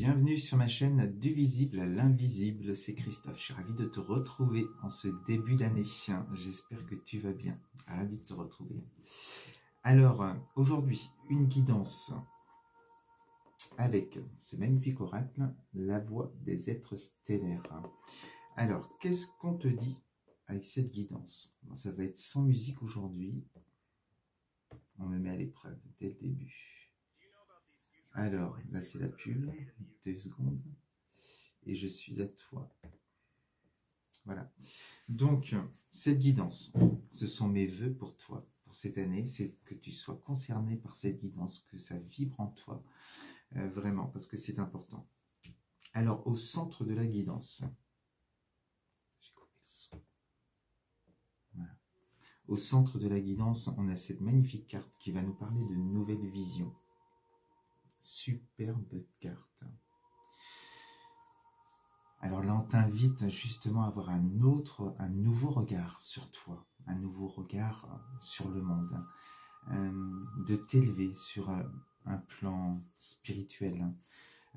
Bienvenue sur ma chaîne Du visible à l'invisible, c'est Christophe. Je suis ravi de te retrouver en ce début d'année. J'espère que tu vas bien. Ravi de te retrouver. Alors, aujourd'hui, une guidance avec ce magnifique oracle, la voix des êtres stellaires. Alors, qu'est-ce qu'on te dit avec cette guidance? Bon, ça va être sans musique aujourd'hui. On me met à l'épreuve dès le début. Alors, là c'est la pub, 2 secondes, et je suis à toi. Voilà. Donc, cette guidance, ce sont mes vœux pour toi, pour cette année, c'est que tu sois concerné par cette guidance, que ça vibre en toi, vraiment, parce que c'est important. Alors, au centre de la guidance, j'ai coupé le son. Voilà. Au centre de la guidance, on a cette magnifique carte qui va nous parler de nouvelles visions. Superbe carte. Alors là, on t'invite justement à avoir un nouveau regard sur toi, un nouveau regard sur le monde, de t'élever sur un plan spirituel,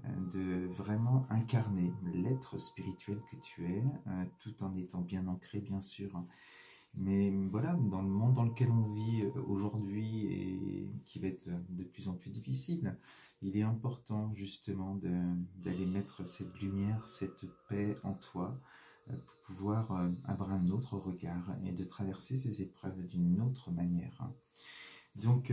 de vraiment incarner l'être spirituel que tu es, tout en étant bien ancré, bien sûr. Mais voilà, dans le monde dans lequel on vit aujourd'hui et qui va être de plus en plus difficile, il est important justement d'aller mettre cette lumière, cette paix en toi pour pouvoir avoir un autre regard et de traverser ces épreuves d'une autre manière. Donc,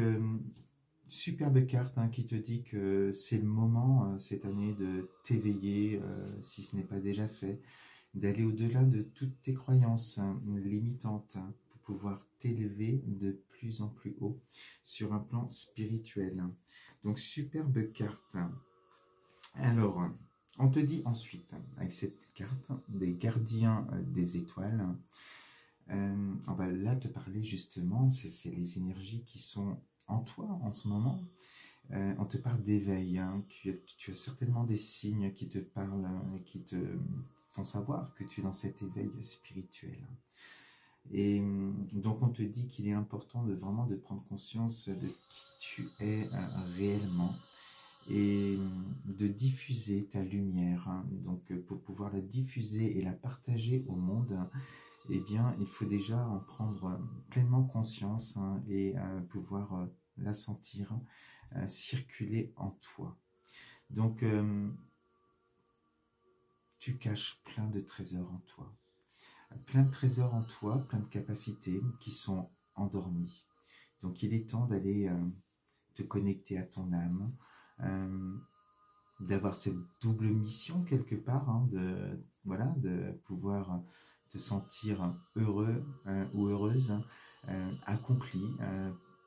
superbe carte qui te dit que c'est le moment cette année de t'éveiller, si ce n'est pas déjà fait, d'aller au-delà de toutes tes croyances limitantes pour pouvoir t'élever de plus en plus haut sur un plan spirituel. Donc, superbe carte. Alors, on te dit ensuite, avec cette carte des gardiens des étoiles, on va là te parler justement, c'est les énergies qui sont en toi en ce moment. On te parle d'éveil, tu as certainement des signes qui te parlent et qui te font savoir que tu es dans cet éveil spirituel. Et donc on te dit qu'il est important de vraiment de prendre conscience de qui tu es réellement et de diffuser ta lumière. Donc pour pouvoir la diffuser et la partager au monde, eh bien il faut déjà en prendre pleinement conscience et pouvoir la sentir circuler en toi. Donc tu caches plein de trésors en toi. Plein de trésors en toi, plein de capacités qui sont endormies. Donc il est temps d'aller te connecter à ton âme, d'avoir cette double mission quelque part, de pouvoir te sentir heureux ou heureuse, accompli,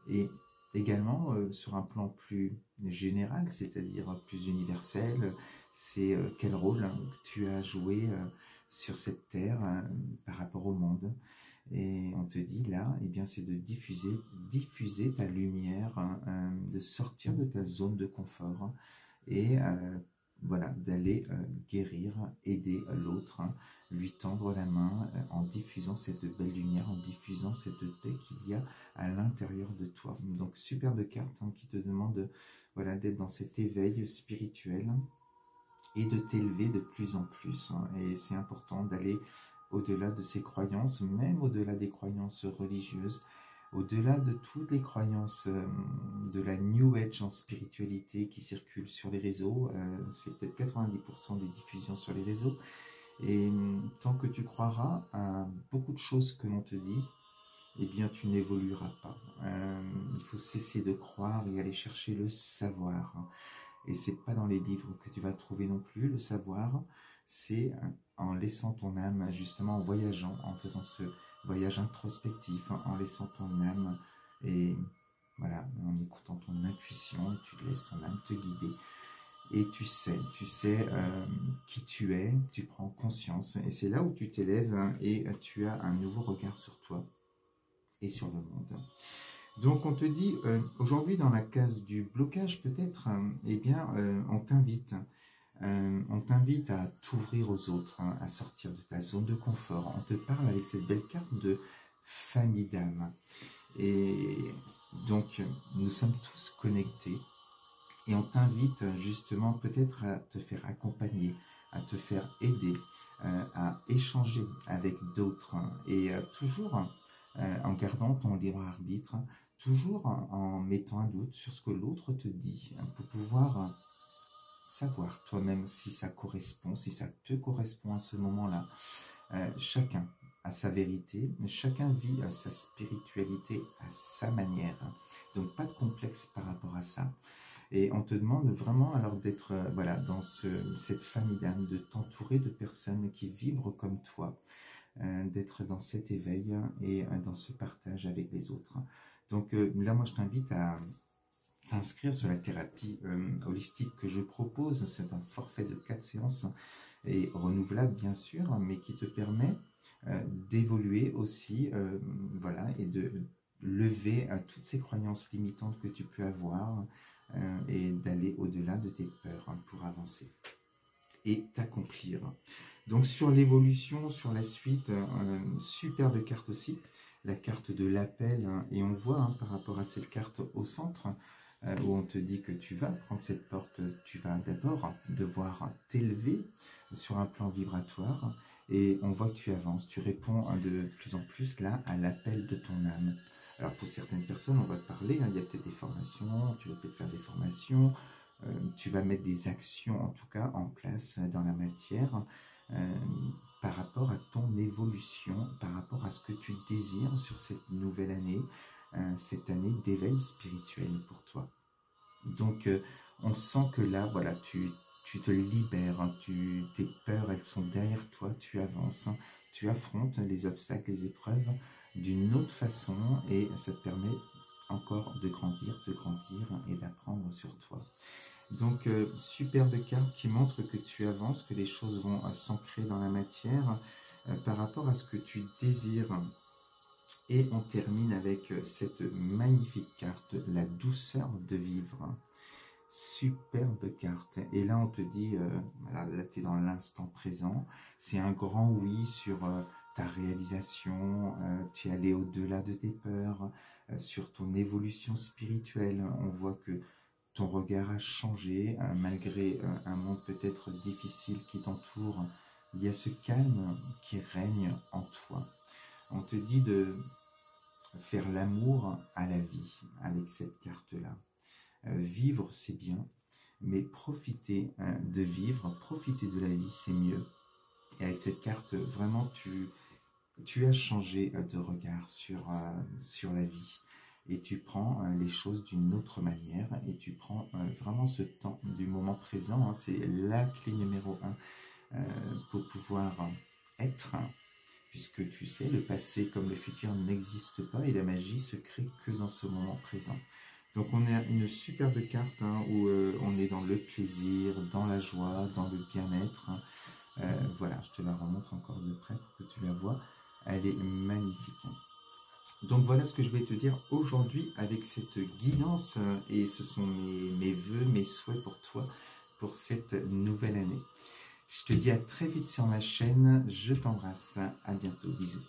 et également sur un plan plus général, c'est-à-dire plus universel, c'est quel rôle tu as joué sur cette terre par rapport au monde. Et on te dit là, eh bien, c'est de diffuser ta lumière, de sortir de ta zone de confort et voilà, d'aller guérir, aider l'autre, lui tendre la main en diffusant cette belle lumière, en diffusant cette paix qu'il y a à l'intérieur de toi. Donc, superbe carte qui te demande voilà, d'être dans cet éveil spirituel et de t'élever de plus en plus. Et c'est important d'aller au-delà de ces croyances, même au-delà des croyances religieuses, au-delà de toutes les croyances de la New Age en spiritualité qui circulent sur les réseaux. C'est peut-être 90% des diffusions sur les réseaux. Et tant que tu croiras à beaucoup de choses que l'on te dit, eh bien tu n'évolueras pas. Il faut cesser de croire et aller chercher le savoir. Et c'est pas dans les livres que tu vas le trouver non plus, le savoir, c'est en laissant ton âme, justement en voyageant, en faisant ce voyage introspectif, en laissant ton âme et voilà, en écoutant ton intuition, tu laisses ton âme te guider. Et tu sais qui tu es, tu prends conscience, et c'est là où tu t'élèves et tu as un nouveau regard sur toi et sur le monde. Donc on te dit, aujourd'hui dans la case du blocage peut-être, eh bien on t'invite à t'ouvrir aux autres, à sortir de ta zone de confort. On te parle avec cette belle carte de famille d'âme. Et donc nous sommes tous connectés Et on t'invite justement peut-être à te faire accompagner, à te faire aider, à échanger avec d'autres et toujours en gardant ton libre arbitre, toujours en mettant un doute sur ce que l'autre te dit pour pouvoir savoir toi-même si ça correspond, si ça te correspond à ce moment-là. Chacun a sa vérité, chacun vit sa spiritualité à sa manière. Donc pas de complexe par rapport à ça. Et on te demande vraiment alors d'être voilà, dans cette famille d'âmes, de t'entourer de personnes qui vibrent comme toi, d'être dans cet éveil et dans ce partage avec les autres. Donc là, moi, je t'invite à t'inscrire sur la thérapie holistique que je propose. C'est un forfait de 4 séances et renouvelable, bien sûr, mais qui te permet d'évoluer aussi, voilà, et de lever toutes ces croyances limitantes que tu peux avoir et d'aller au-delà de tes peurs pour avancer et t'accomplir. Donc sur l'évolution, sur la suite, superbe carte aussi, la carte de l'appel, et on voit par rapport à cette carte au centre, où on te dit que tu vas prendre cette porte, tu vas d'abord devoir t'élever sur un plan vibratoire, et on voit que tu avances, tu réponds de plus en plus là à l'appel de ton âme. Alors pour certaines personnes, on va te parler, il y a peut-être des formations, tu vas peut-être faire des formations, tu vas mettre des actions en tout cas en place dans la matière par rapport à ton évolution, par rapport à ce que tu désires sur cette nouvelle année, cette année d'éveil spirituel pour toi. Donc on sent que là, voilà, tu te libères, tes peurs, elles sont derrière toi, tu avances, tu affrontes les obstacles, les épreuves d'une autre façon et ça te permet encore de grandir et d'apprendre sur toi. Donc, superbe carte qui montre que tu avances, que les choses vont s'ancrer dans la matière par rapport à ce que tu désires. Et on termine avec cette magnifique carte, la douceur de vivre. Superbe carte. Et là, on te dit, là tu es dans l'instant présent. C'est un grand oui sur ta réalisation. Tu es allé au-delà de tes peurs, sur ton évolution spirituelle. On voit que ton regard a changé, malgré un monde peut-être difficile qui t'entoure. Il y a ce calme qui règne en toi. On te dit de faire l'amour à la vie avec cette carte-là. Vivre, c'est bien, mais profiter de vivre, profiter de la vie, c'est mieux. Et avec cette carte, vraiment, tu as changé de regard sur la vie. Et tu prends les choses d'une autre manière et tu prends vraiment ce temps du moment présent. C'est la clé numéro 1 pour pouvoir être, puisque tu sais, le passé comme le futur n'existe pas et la magie se crée que dans ce moment présent. Donc on a une superbe carte où on est dans le plaisir, dans la joie, dans le bien-être. Voilà, je te la remontre encore de près pour que tu la vois. Elle est magnifique. Donc voilà ce que je vais te dire aujourd'hui avec cette guidance et ce sont mes vœux, mes souhaits pour toi pour cette nouvelle année. Je te dis à très vite sur ma chaîne, je t'embrasse, à bientôt, bisous.